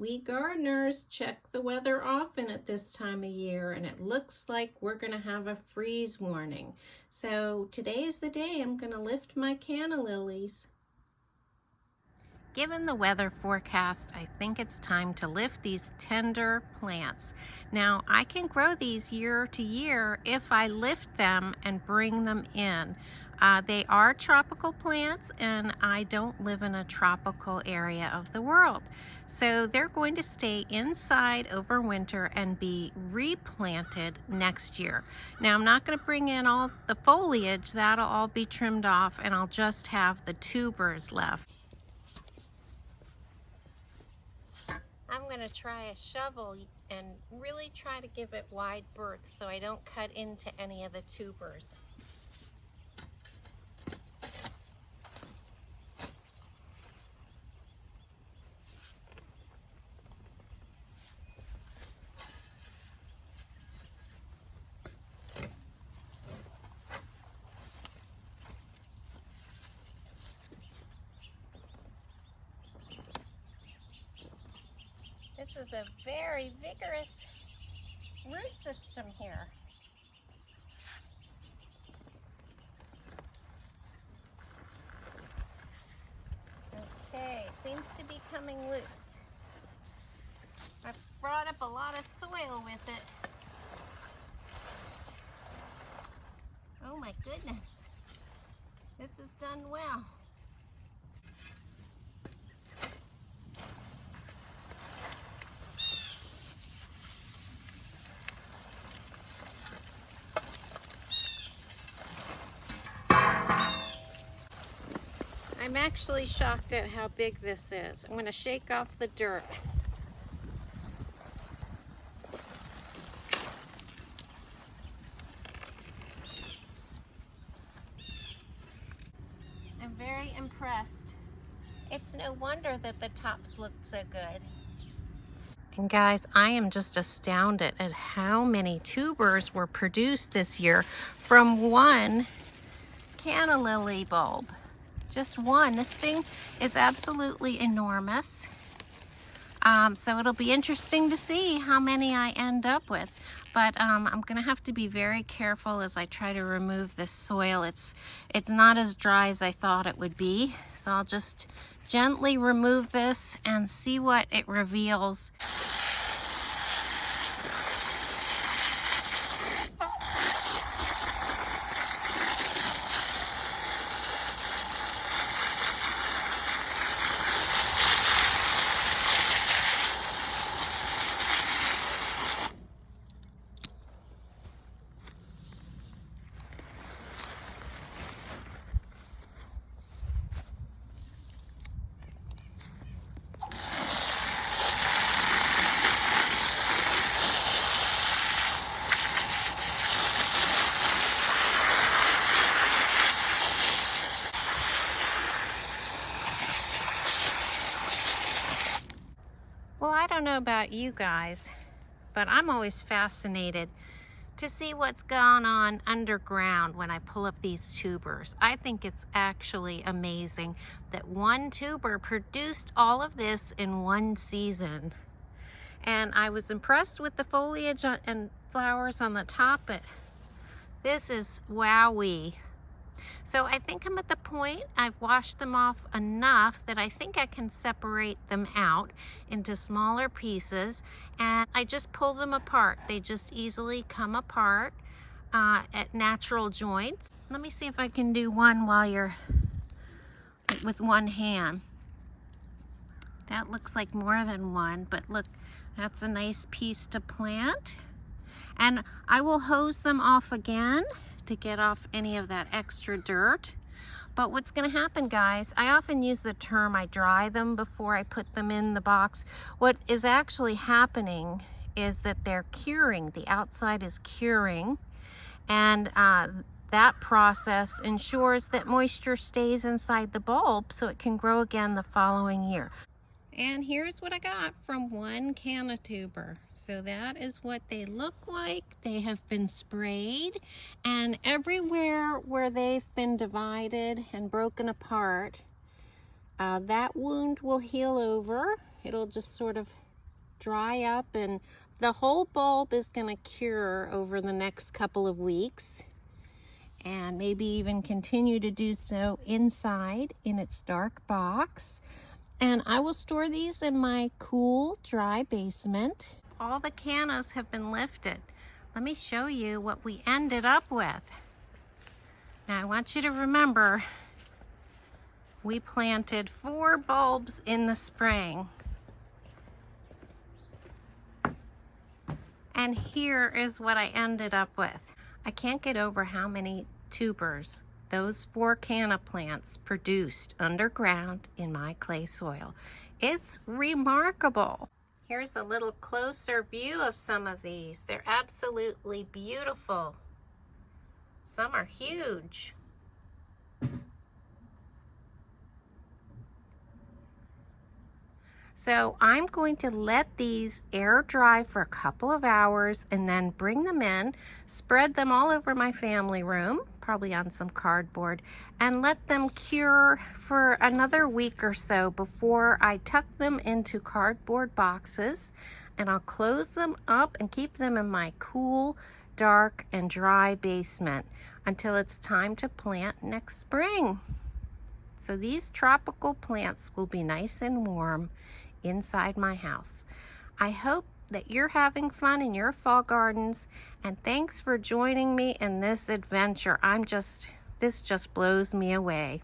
We gardeners check the weather often at this time of year, and it looks like we're going to have a freeze warning. So today is the day I'm going to lift my canna lilies. Given the weather forecast, I think it's time to lift these tender plants. Now, I can grow these year to year if I lift them and bring them in. They are tropical plants, and I don't live in a tropical area of the world. So they're going to stay inside over winter and be replanted next year. Now, I'm not going to bring in all the foliage. That'll all be trimmed off, and I'll just have the tubers left. I'm going to try a shovel and really try to give it wide berth so I don't cut into any of the tubers. This is a very vigorous root system here. Okay, seems to be coming loose. I've brought up a lot of soil with it. Oh my goodness, this is done well. I'm actually shocked at how big this is. I'm going to shake off the dirt. I'm very impressed. It's no wonder that the tops look so good. And guys, I am just astounded at how many tubers were produced this year from one canna lily bulb. Just one. This thing is absolutely enormous. So it'll be interesting to see how many I end up with. But I'm gonna have to be very careful as I try to remove this soil. It's not as dry as I thought it would be. So I'll just gently remove this and see what it reveals. Well, I don't know about you guys, but I'm always fascinated to see what's going on underground when I pull up these tubers. I think it's actually amazing that one tuber produced all of this in one season. And I was impressed with the foliage and flowers on the top, but this is wowee. So I think I'm at the point, I've washed them off enough that I think I can separate them out into smaller pieces, and I just pull them apart. They just easily come apart at natural joints. Let me see if I can do one while you're with one hand. That looks like more than one, but look, that's a nice piece to plant. And I will hose them off again to get off any of that extra dirt. But what's going to happen, guys, I often use the term I dry them before I put them in the box. What is actually happening is that they're curing. The outside is curing, and that process ensures that moisture stays inside the bulb so it can grow again the following year. And here's what I got from one canna tuber. So that is what they look like. They have been sprayed, and everywhere where they've been divided and broken apart, that wound will heal over. It'll just sort of dry up, and the whole bulb is going to cure over the next couple of weeks, and maybe even continue to do so inside in its dark box. And I will store these in my cool, dry basement. All the cannas have been lifted. Let me show you what we ended up with. Now I want you to remember, we planted 4 bulbs in the spring. And here is what I ended up with. I can't get over how many tubers those 4 canna plants produced underground in my clay soil. It's remarkable. Here's a little closer view of some of these. They're absolutely beautiful. Some are huge. So I'm going to let these air dry for a couple of hours and then bring them in, spread them all over my family room, probably on some cardboard, and let them cure for another week or so before I tuck them into cardboard boxes, and I'll close them up and keep them in my cool, dark, and dry basement until it's time to plant next spring. So these tropical plants will be nice and warm inside my house. I hope that you're having fun in your fall gardens, and thanks for joining me in this adventure. This just blows me away.